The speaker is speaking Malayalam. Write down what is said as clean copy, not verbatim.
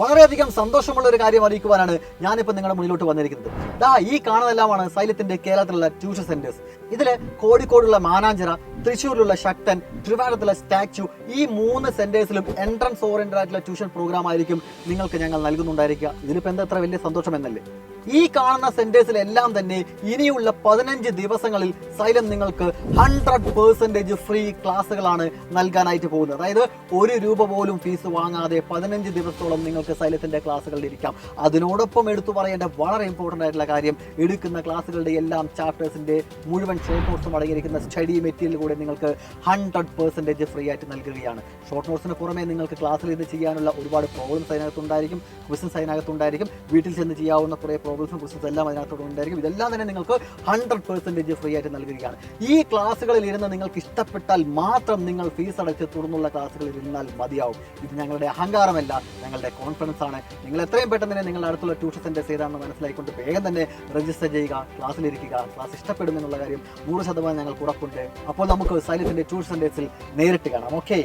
വളരെയധികം സന്തോഷമുള്ള ഒരു കാര്യം അറിയിക്കുവാനാണ് ഞാനിപ്പോൾ നിങ്ങളുടെ മുന്നിലോട്ട് വന്നിരിക്കുന്നത്. ഈ കാണുന്നതെല്ലാമാണ് സൈലത്തിന്റെ കേരളത്തിലുള്ള ട്യൂഷൻ സെന്റേഴ്സ്. ഇതില് കോഴിക്കോടുള്ള മാനാഞ്ചിറ, തൃശ്ശൂരിലുള്ള ശക്തൻ, ട്രിവാൻഡ്രത്തുള്ള സ്റ്റാച്യു, ഈ 3 സെന്റേഴ്സിലും എൻട്രൻസ് ഓറിയന്റഡ് ആയിട്ടുള്ള ട്യൂഷൻ പ്രോഗ്രാം ആയിരിക്കും നിങ്ങൾക്ക് ഞങ്ങൾ നൽകുന്നുണ്ടായിരിക്കുക. ഇതിലിപ്പോൾ എന്താ അത്ര വലിയ സന്തോഷം എന്നല്ലേ? ഈ കാണുന്ന സെന്റേഴ്സിലെല്ലാം തന്നെ ഇനിയുള്ള 15 ദിവസങ്ങളിൽ സൈലം നിങ്ങൾക്ക് 100% ഫ്രീ ക്ലാസ്സുകളാണ് നൽകാനായിട്ട് പോകുന്നത്. അതായത് 1 രൂപ പോലും ഫീസ് വാങ്ങാതെ 15 ദിവസത്തോളം നിങ്ങൾക്ക് സൈലത്തിന്റെ ക്ലാസ്സുകളിൽ ഇരിക്കാം. അതിനോടൊപ്പം എടുത്തു പറയേണ്ട വളരെ ഇമ്പോർട്ടൻ്റ് ആയിട്ടുള്ള കാര്യം, എടുക്കുന്ന ക്ലാസ്സുകളുടെ എല്ലാം ചാപ്റ്റേഴ്സിന്റെ മുഴുവൻ ഷോർട്ട് നോട്ട്സും അടങ്ങിയിരിക്കുന്ന സ്റ്റഡി മെറ്റീരിയൽ കൂടെ നിങ്ങൾക്ക് 100% ഫ്രീ ആയിട്ട് നൽകുകയാണ്. ഷോർട്ട് നോട്ട്സിന് പുറമെ നിങ്ങൾക്ക് ക്ലാസ്സിൽ ഇത് ചെയ്യാനുള്ള ഒരുപാട് പ്രോബ്ലംസ് അതിനകത്തുണ്ടായിരിക്കും, ക്വസ്റ്റൻസ് അതിനകത്തുണ്ടായിരിക്കും, വീട്ടിൽ ചെന്ന് ചെയ്യാവുന്ന കുറേ പ്രോബ്ലംസും ക്വസ്റ്റൻസ് എല്ലാം അതിനകത്തോടെ ഉണ്ടായിരിക്കും. ഇതെല്ലാം തന്നെ നിങ്ങൾക്ക് 100% ഫ്രീ ആയിട്ട് നൽകുകയാണ്. ഈ ക്ലാസ്സുകളിൽ ഇരുന്ന് നിങ്ങൾക്ക് ഇഷ്ടപ്പെട്ടാൽ മാത്രം നിങ്ങൾ ഫീസ് അടച്ച് തുടർന്നുള്ള ക്ലാസ്സുകളിൽ ഇരുന്നാൽ മതിയാവും. ഇത് ഞങ്ങളുടെ അഹങ്കാരമല്ല, ഞങ്ങളുടെ കോൺഫിഡൻസ് ആണ്. നിങ്ങൾ എത്രയും പെട്ടെന്ന് തന്നെ നിങ്ങളുടെ അടുത്തുള്ള ട്യൂഷൻ സെന്റേഴ്സ് ഏതാണെന്ന് മനസ്സിലായിക്കൊണ്ട് വേഗം തന്നെ രജിസ്റ്റർ ചെയ്യുക, ക്ലാസ്സിലിരിക്കുക. ക്ലാസ് ഇഷ്ടപ്പെടുമെന്നുള്ള കാര്യം 100% ഞങ്ങൾക്ക് ഉറപ്പുണ്ട്. അപ്പോൾ നമുക്ക് സൈലത്തിന്റെ ട്യൂഷൻ സെന്റേഴ്സിൽ നേരിട്ട് കാണാം. ഓക്കെ.